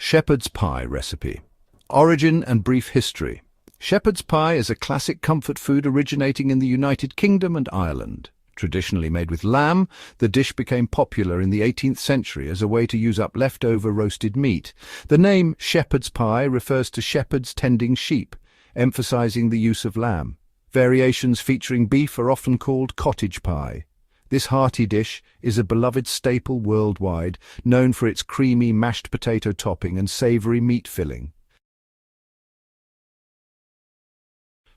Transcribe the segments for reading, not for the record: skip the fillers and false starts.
Shepherd's pie recipe. Origin and brief history. Shepherd's pie is a classic comfort food originating in the United Kingdom and Ireland. Traditionally made with lamb, the dish became popular in the 18th century as a way to use up leftover roasted meat. The name shepherd's pie refers to shepherds tending sheep, emphasizing the use of lamb. Variations featuring beef are often called cottage pie. This hearty dish is a beloved staple worldwide, known for its creamy mashed potato topping and savory meat filling.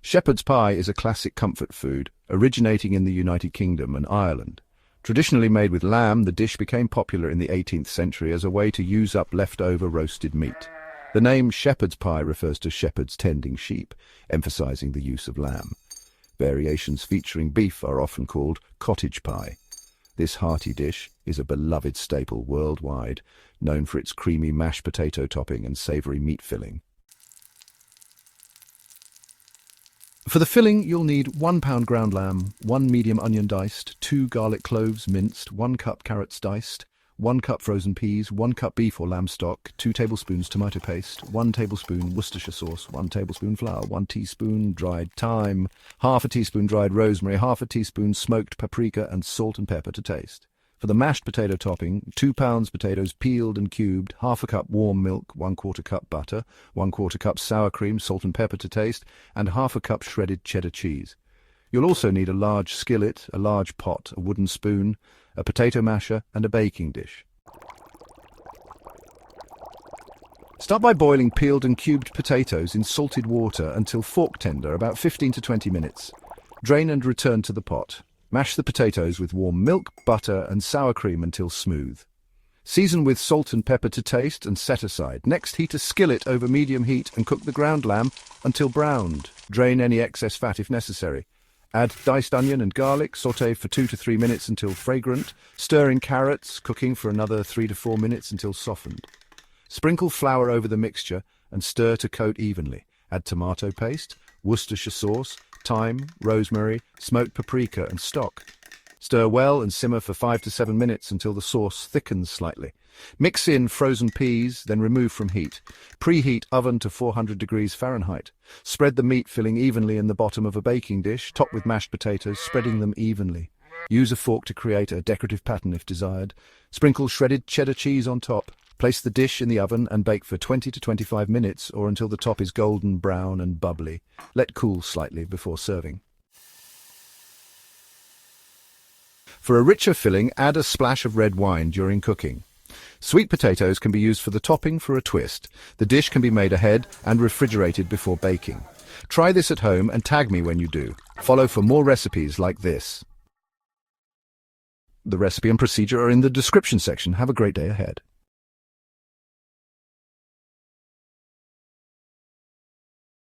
Shepherd's pie is a classic comfort food, originating in the United Kingdom and Ireland. Traditionally made with lamb, the dish became popular in the 18th century as a way to use up leftover roasted meat. The name shepherd's pie refers to shepherds tending sheep, emphasizing the use of lamb. Variations featuring beef are often called cottage pie. This hearty dish is a beloved staple worldwide, known for its creamy mashed potato topping and savory meat filling. For the filling, you'll need 1 pound ground lamb, 1 medium onion diced, 2 garlic cloves minced, 1 cup carrots diced, 1 cup frozen peas, 1 cup beef or lamb stock, 2 tablespoons tomato paste, 1 tablespoon Worcestershire sauce, 1 tablespoon flour, 1 teaspoon dried thyme, half a teaspoon dried rosemary, half a teaspoon smoked paprika, and salt and pepper to taste. For the mashed potato topping, 2 pounds potatoes peeled and cubed, half a cup warm milk, 1/4 cup butter, 1/4 cup sour cream, salt and pepper to taste, and half a cup shredded cheddar cheese. You'll also need a large skillet, a large pot, a wooden spoon, a potato masher, and a baking dish. Start by boiling peeled and cubed potatoes in salted water until fork tender, about 15 to 20 minutes. Drain and return to the pot. Mash the potatoes with warm milk, butter, and sour cream until smooth. Season with salt and pepper to taste and set aside. Next, heat a skillet over medium heat and cook the ground lamb until browned. Drain any excess fat if necessary. Add diced onion and garlic, sauté for 2 to 3 minutes until fragrant. Stir in carrots, cooking for another 3 to 4 minutes until softened. Sprinkle flour over the mixture and stir to coat evenly. Add tomato paste, Worcestershire sauce, thyme, rosemary, smoked paprika, and stock. Stir well and simmer for 5 to 7 minutes until the sauce thickens slightly. Mix in frozen peas, then remove from heat. Preheat oven to 400 degrees Fahrenheit. Spread the meat filling evenly in the bottom of a baking dish, top with mashed potatoes, spreading them evenly. Use a fork to create a decorative pattern if desired. Sprinkle shredded cheddar cheese on top. Place the dish in the oven and bake for 20 to 25 minutes or until the top is golden brown and bubbly. Let cool slightly before serving. For a richer filling, add a splash of red wine during cooking. Sweet potatoes can be used for the topping for a twist. The dish can be made ahead and refrigerated before baking. Try this at home and tag me when you do. Follow for more recipes like this. The recipe and procedure are in the description section. Have a great day ahead.